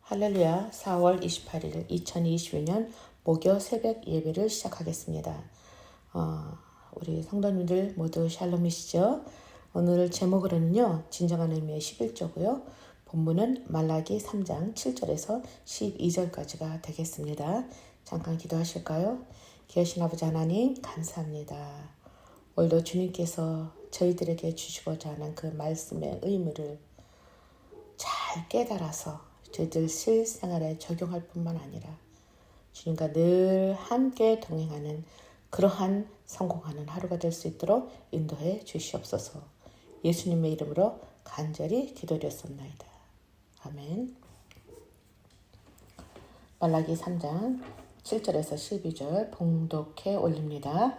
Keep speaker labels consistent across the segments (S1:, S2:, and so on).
S1: 할렐루야. 4월 28일 2022년 목요 새벽 예배를 시작하겠습니다. 우리 성도님들 모두 샬롬이시죠? 오늘 제목으로는요. 진정한 의미의 11조고요. 본문은 말라기 3장 7절에서 12절까지가 되겠습니다. 잠깐 기도하실까요? 귀하신 아버지 하나님 감사합니다. 오늘도 주님께서 저희들에게 주시고자 하는 그 말씀의 의미를 잘 깨달아서 저희들 실생활에 적용할 뿐만 아니라 주님과 늘 함께 동행하는 그러한 성공하는 하루가 될 수 있도록 인도해 주시옵소서. 예수님의 이름으로 간절히 기도드렸습니다. 아멘. 말라기 3장 7절에서 12절 봉독해 올립니다.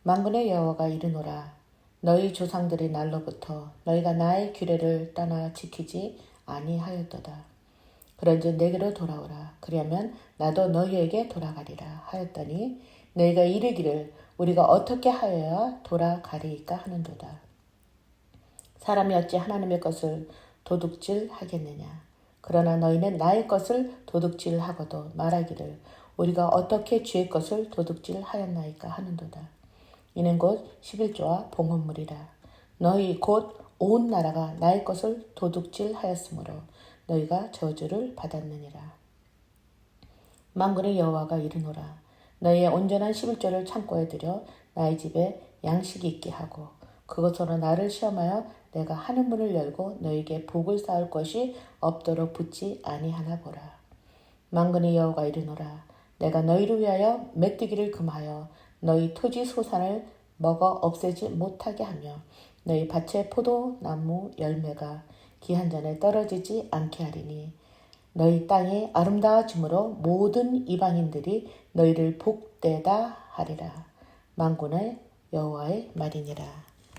S1: 만군의 여호와가 이르노라. 너희 조상들이 날로부터 너희가 나의 규례를 떠나 지키지 아니하였도다. 그런즉 내게로 돌아오라. 그리하면 나도 너희에게 돌아가리라 하였더니 너희가 이르기를 우리가 어떻게 하여야 돌아가리이까 하는도다. 사람이 어찌 하나님의 것을 도둑질하겠느냐. 그러나 너희는 나의 것을 도둑질하고도 말하기를 우리가 어떻게 주의 것을 도둑질하였나이까 하는도다. 이는 곧 11조와 봉헌물이라. 너희 곧 온 나라가 나의 것을 도둑질하였으므로 너희가 저주를 받았느니라. 만군의 여호와가 이르노라. 너희의 온전한 11조를 창고에 들여 나의 집에 양식이 있게 하고 그것으로 나를 시험하여 내가 하는 문을 열고 너희에게 복을 쌓을 것이 없도록 붙지 아니하나 보라. 만군의 여호와가 이르노라. 내가 너희를 위하여 메뚜기를 금하여 너희 토지 소산을 먹어 없애지 못하게 하며 너희 밭의 포도나무 열매가 기한 전에 떨어지지 않게 하리니 너희 땅이 아름다워짐으로 모든 이방인들이 너희를 복되다 하리라. 만군의 여호와의 말이니라.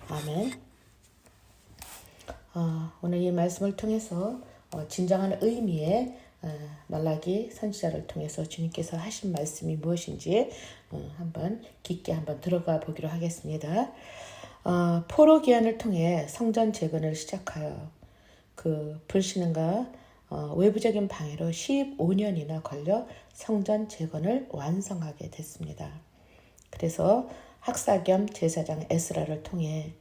S1: 아멘. 오늘 이 말씀을 통해서 진정한 의미의 말라기 선지자를 통해서 주님께서 하신 말씀이 무엇인지 한번 깊게 한번 들어가 보기로 하겠습니다. 포로 기한을 통해 성전 재건을 시작하여 그 불신과 외부적인 방해로 15년이나 걸려 성전 재건을 완성하게 됐습니다. 그래서 학사 겸 제사장 에스라를 통해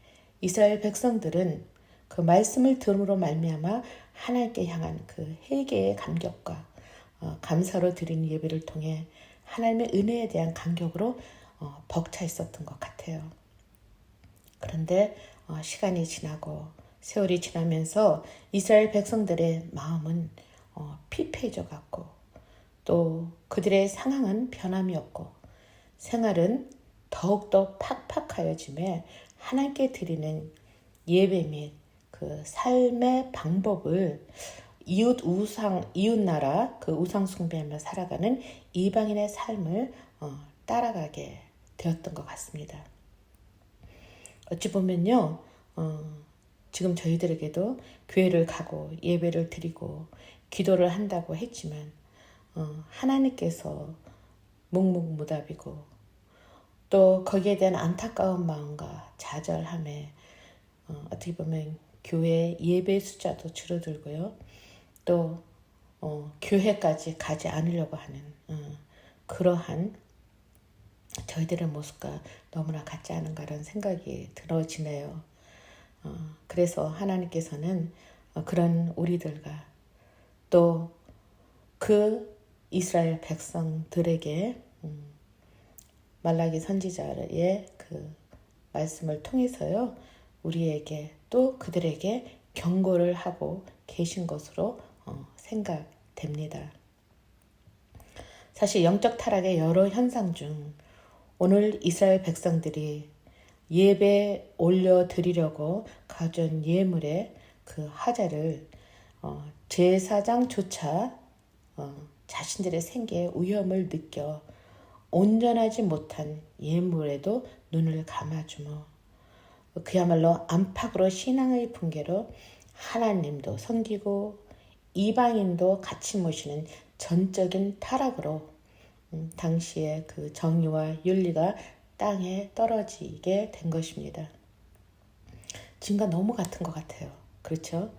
S1: 이스라엘 백성들은 그 말씀을 들음으로 말미암아 하나님께 향한 그 회개의 감격과 감사로 드리는 예배를 통해 하나님의 은혜에 대한 감격으로 벅차 있었던 것 같아요. 그런데 시간이 지나고 세월이 지나면서 이스라엘 백성들의 마음은 피폐해져 갔고 또 그들의 상황은 변함이 없고 생활은 더욱더 팍팍하여짐에 하나님께 드리는 예배 및 그 삶의 방법을 이웃 나라 그 우상 숭배하며 살아가는 이방인의 삶을 따라가게 되었던 것 같습니다. 어찌 보면요, 지금 저희들에게도 교회를 가고 예배를 드리고 기도를 한다고 했지만 하나님께서 묵묵무답이고 또 거기에 대한 안타까운 마음과 좌절함에 어떻게 보면 교회 예배 숫자도 줄어들고요. 또 교회까지 가지 않으려고 하는 그러한 저희들의 모습과 너무나 같지 않은가라는 생각이 들어지네요. 그래서 하나님께서는 그런 우리들과 또 그 이스라엘 백성들에게 말라기 선지자의 그 말씀을 통해서요. 우리에게 또 그들에게 경고를 하고 계신 것으로 생각됩니다. 사실 영적 타락의 여러 현상 중 오늘 이스라엘 백성들이 예배 올려드리려고 가져온 예물의 그 하자를 제사장조차 자신들의 생계에 위험을 느껴 온전하지 못한 예물에도 눈을 감아주며 그야말로 안팎으로 신앙의 붕괴로 하나님도 섬기고 이방인도 같이 모시는 전적인 타락으로 당시의 그 정의와 윤리가 땅에 떨어지게 된 것입니다. 지금과 너무 같은 것 같아요. 그렇죠?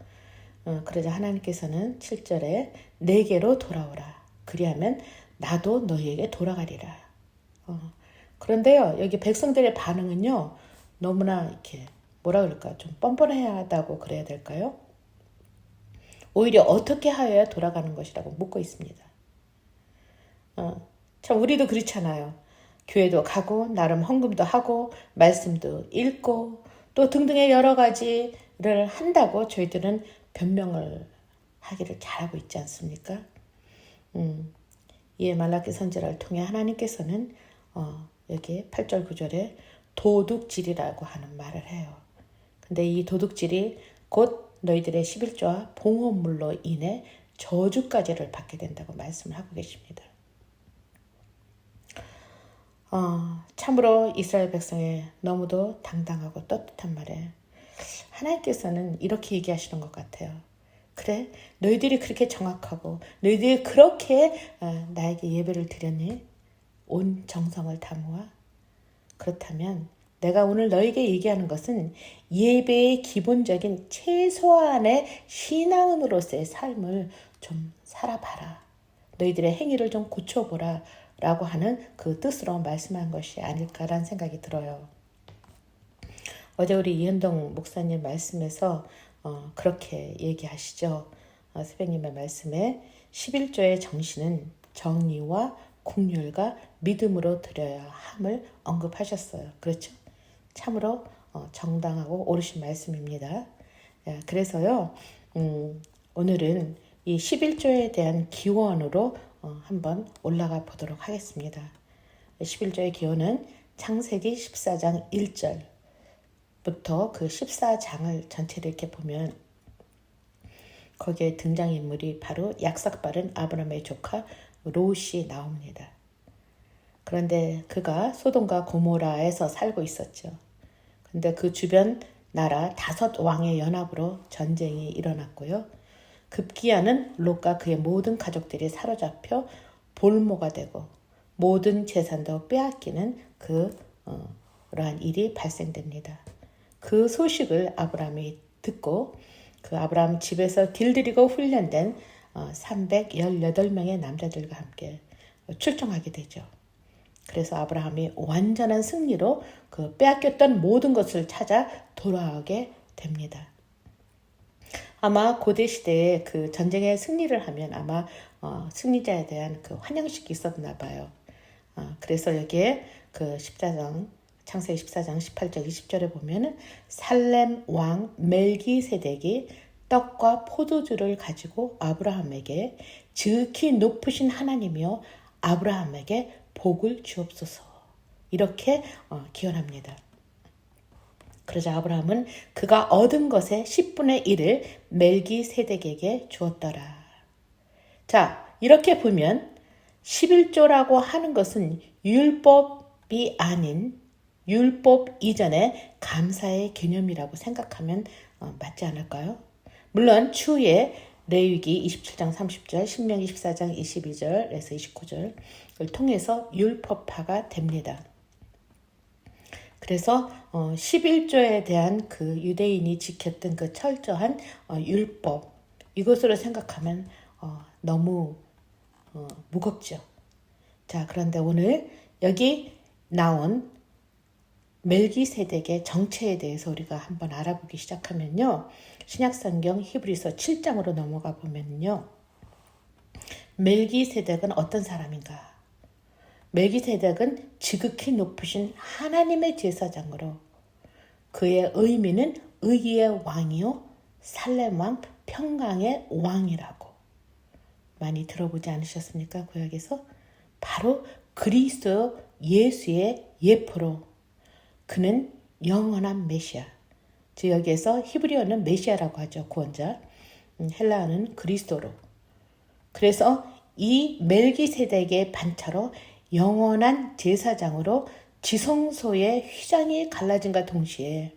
S1: 그러자 하나님께서는 7절에 내게로 돌아오라. 그리하면 나도 너희에게 돌아가리라. 그런데요, 여기 백성들의 반응은요, 너무나 이렇게 뭐라 그럴까, 좀 뻔뻔하다고 그래야 될까요? 오히려 어떻게 하여야 돌아가는 것이라고 묻고 있습니다. 참 우리도 그렇잖아요. 교회도 가고 나름 헌금도 하고 말씀도 읽고 또 등등의 여러 가지를 한다고 저희들은 변명을 하기를 잘하고 있지 않습니까? 이에 말라기 선지자를 통해 하나님께서는 여기 8절 9절에 도둑질이라고 하는 말을 해요. 근데 이 도둑질이 곧 너희들의 11조와 봉헌물로 인해 저주까지를 받게 된다고 말씀을 하고 계십니다. 참으로 이스라엘 백성의 너무도 당당하고 떳떳한 말에 하나님께서는 이렇게 얘기하시는 것 같아요. 그래, 너희들이 그렇게 정확하고 너희들이 그렇게 나에게 예배를 드렸니? 온 정성을 다모아? 그렇다면 내가 오늘 너에게 얘기하는 것은 예배의 기본적인 최소한의 신앙인으로서의 삶을 좀 살아봐라. 너희들의 행위를 좀 고쳐보라. 라고 하는 그 뜻으로 말씀한 것이 아닐까라는 생각이 들어요. 어제 우리 이현동 목사님 말씀에서 그렇게 얘기하시죠. 스승님의 말씀에 11조의 정신은 정의와 긍휼과 믿음으로 드려야 함을 언급하셨어요. 그렇죠? 참으로 정당하고 옳으신 말씀입니다. 그래서요, 오늘은 이 11조에 대한 기원으로 한번 올라가 보도록 하겠습니다. 11조의 기원은 창세기 14장 1절부터 그 14장을 전체를 이렇게 보면 거기에 등장인물이 바로 약삭빠른 아브라함의 조카 롯이 나옵니다. 그런데 그가 소돔과 고모라에서 살고 있었죠. 근데 그 주변 나라 5왕의 연합으로 전쟁이 일어났고요. 급기야는 롯과 그의 모든 가족들이 사로잡혀 볼모가 되고 모든 재산도 빼앗기는 그러한 일이 발생됩니다. 그 소식을 아브라함이 듣고 그 아브라함 집에서 길들이고 훈련된 318명의 남자들과 함께 출정하게 되죠. 그래서 아브라함이 완전한 승리로 그 빼앗겼던 모든 것을 찾아 돌아오게 됩니다. 아마 고대 시대에 그 전쟁에 승리를 하면 아마 승리자에 대한 그 환영식이 있었나 봐요. 그래서 여기에 그 14장 창세기 14장 18절 20절에 보면은 살렘 왕 멜기세덱이 떡과 포도주를 가지고 아브라함에게 지극히 높으신 하나님이여 아브라함에게 복을 주옵소서 이렇게 기원합니다. 그러자 아브라함은 그가 얻은 것의 10분의 1을 멜기세덱에게 주었더라. 자, 이렇게 보면 11조라고 하는 것은 율법이 아닌 율법 이전의 감사의 개념이라고 생각하면 맞지 않을까요? 물론 추후에 레위기 27장 30절, 신명기 14장 22절에서 29절을 통해서 율법화가 됩니다. 그래서 11조에 대한 그 유대인이 지켰던 그 철저한 율법 이것으로 생각하면 너무 무겁죠. 자, 그런데 오늘 여기 나온 멜기세덱의 정체에 대해서 우리가 한번 알아보기 시작하면요. 신약성경 히브리서 7장으로 넘어가 보면요. 멜기세덱은 어떤 사람인가? 멜기세덱은 지극히 높으신 하나님의 제사장으로 그의 의미는 의의 왕이요 살렘 왕 평강의 왕이라고 많이 들어보지 않으셨습니까? 구약에서 바로 그리스도 예수의 예표로 그는 영원한 메시아. 즉 여기에서 히브리어는 메시아라고 하죠. 구원자. 헬라어는 그리스도로. 그래서 이 멜기세덱의 반차로 영원한 제사장으로 지성소의 휘장이 갈라진과 동시에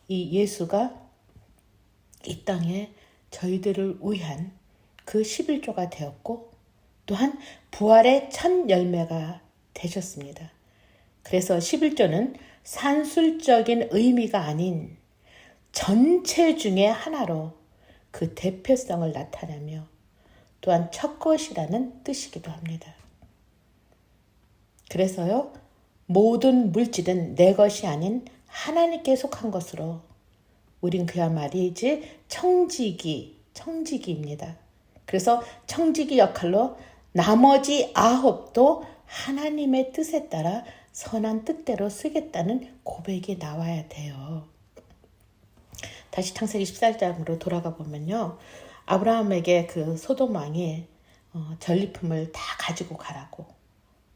S1: 이 예수가 이 땅에 저희들을 위한 그 11조가 되었고 또한 부활의 첫 열매가 되셨습니다. 그래서 11조는 산술적인 의미가 아닌 전체 중에 하나로 그 대표성을 나타내며 또한 첫 것이라는 뜻이기도 합니다. 그래서요, 모든 물질은 내 것이 아닌 하나님께 속한 것으로 우린 그야말이지 청지기입니다. 그래서 청지기 역할로 나머지 9도 하나님의 뜻에 따라 선한 뜻대로 쓰겠다는 고백이 나와야 돼요. 다시 창세기 14장으로 돌아가 보면요. 아브라함에게 그 소돔 왕이 전리품을 다 가지고 가라고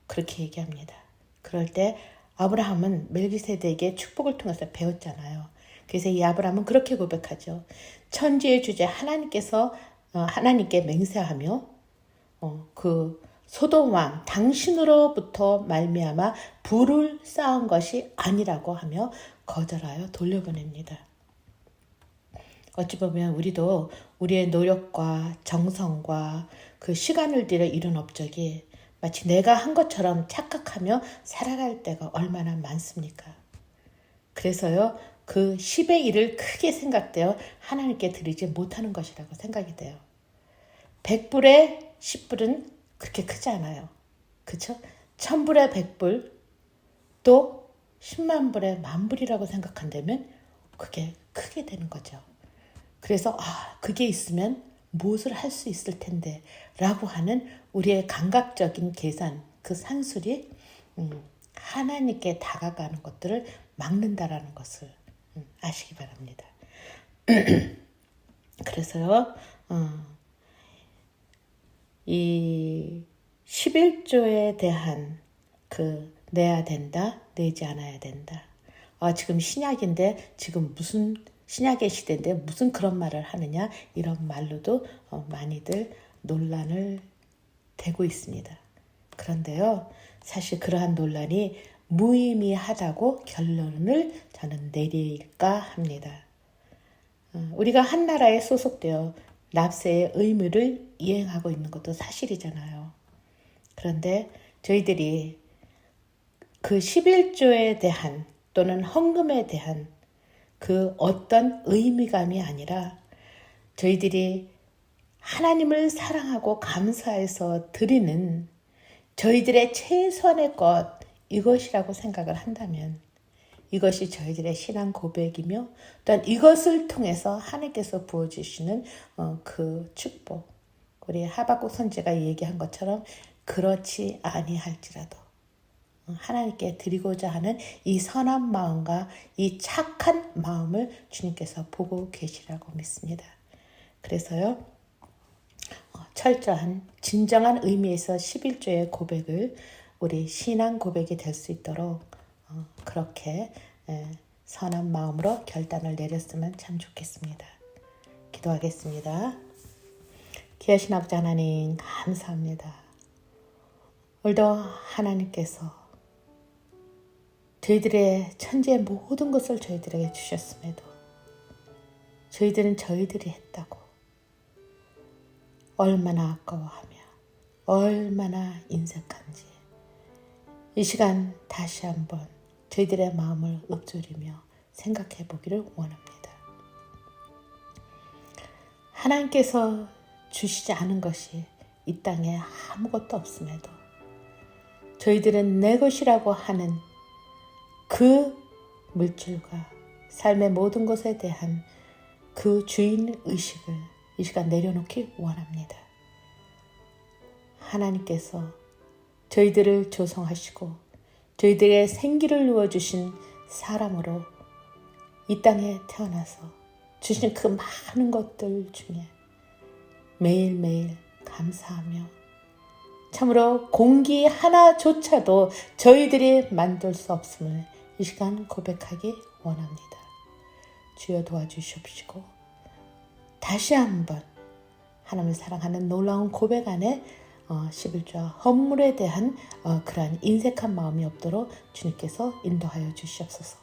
S1: 그렇게 얘기합니다. 그럴 때 아브라함은 멜기세덱의 축복을 통해서 배웠잖아요. 그래서 이 아브라함은 그렇게 고백하죠. 천지의 주제 하나님께 맹세하며 그 소돔 왕 당신으로부터 말미암아 불을 쌓은 것이 아니라고 하며 거절하여 돌려보냅니다. 어찌 보면 우리도 우리의 노력과 정성과 그 시간을 들여 이룬 업적이 마치 내가 한 것처럼 착각하며 살아갈 때가 얼마나 많습니까? 그래서요, 그 10의 1을 크게 생각되어 하나님께 드리지 못하는 것이라고 생각이 돼요. 100불에 10불은 그렇게 크지 않아요. 그렇죠? 1000불에 100불, 또 10만 불에 10,000불이라고 생각한다면 그게 크게 되는 거죠. 그래서 그게 있으면 무엇을 할 수 있을 텐데 라고 하는 우리의 감각적인 계산, 그 산술이 하나님께 다가가는 것들을 막는다라는 것을 아시기 바랍니다. 그래서요, 이 11조에 대한 그 내야 된다, 내지 않아야 된다. 지금 신약인데 지금 무슨 신약의 시대인데 무슨 그런 말을 하느냐, 이런 말로도 많이들 논란을 되고 있습니다. 그런데요, 사실 그러한 논란이 무의미하다고 결론을 저는 내릴까 합니다. 우리가 한 나라에 소속되어 납세의 의무를 이행하고 있는 것도 사실이잖아요. 그런데 저희들이 그 11조에 대한 또는 헌금에 대한 그 어떤 의미감이 아니라 저희들이 하나님을 사랑하고 감사해서 드리는 저희들의 최선의 것, 이것이라고 생각을 한다면 이것이 저희들의 신앙 고백이며 또한 이것을 통해서 하나님께서 부어주시는 그 축복, 우리 하박국 선지자가 얘기한 것처럼 그렇지 아니할지라도 하나님께 드리고자 하는 이 선한 마음과 이 착한 마음을 주님께서 보고 계시라고 믿습니다. 그래서요, 철저한 진정한 의미에서 11조의 고백을 우리 신앙 고백이 될 수 있도록 그렇게 선한 마음으로 결단을 내렸으면 참 좋겠습니다. 기도하겠습니다. 귀하신 아버지 하나님, 감사합니다. 오늘도 하나님께서 저희들의 천지의 모든 것을 저희들에게 주셨음에도 저희들은 저희들이 했다고 얼마나 아까워하며 얼마나 인색한지 이 시간 다시 한번 저희들의 마음을 읊조리며 생각해 보기를 원합니다. 하나님께서 주시지 않은 것이 이 땅에 아무것도 없음에도 저희들은 내 것이라고 하는 그 물질과 삶의 모든 것에 대한 그 주인의식을 이 시간 내려놓기 원합니다. 하나님께서 저희들을 조성하시고 저희들의 생기를 누워주신 사람으로 이 땅에 태어나서 주신 그 많은 것들 중에 매일매일 감사하며 참으로 공기 하나조차도 저희들이 만들 수 없음을 이 시간 고백하기 원합니다. 주여 도와주시옵시고 다시 한번 하나님을 사랑하는 놀라운 고백 안에 11조와 헌물에 대한 그러한 인색한 마음이 없도록 주님께서 인도하여 주시옵소서.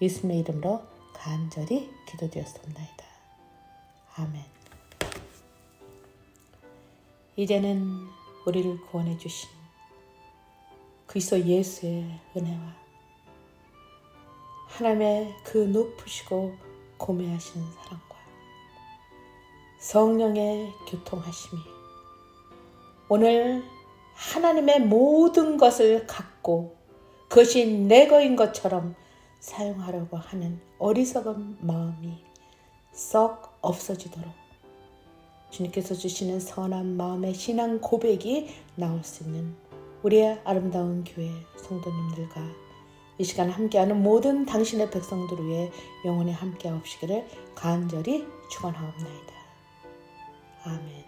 S1: 예수님의 이름으로 간절히 기도드렸습니다. 아멘. 이제는 우리를 구원해 주신 그리스도 예수의 은혜와 하나님의 그 높으시고 고매하신 사랑과 성령의 교통하심이 오늘 하나님의 모든 것을 갖고 그것이 내 거인 것처럼 사용하려고 하는 어리석은 마음이 썩 없어지도록 주님께서 주시는 선한 마음의 신앙 고백이 나올 수 있는 우리의 아름다운 교회 성도님들과 이 시간 함께하는 모든 당신의 백성들 위해 영원히 함께하옵시기를 간절히 축원하옵나이다. 아멘.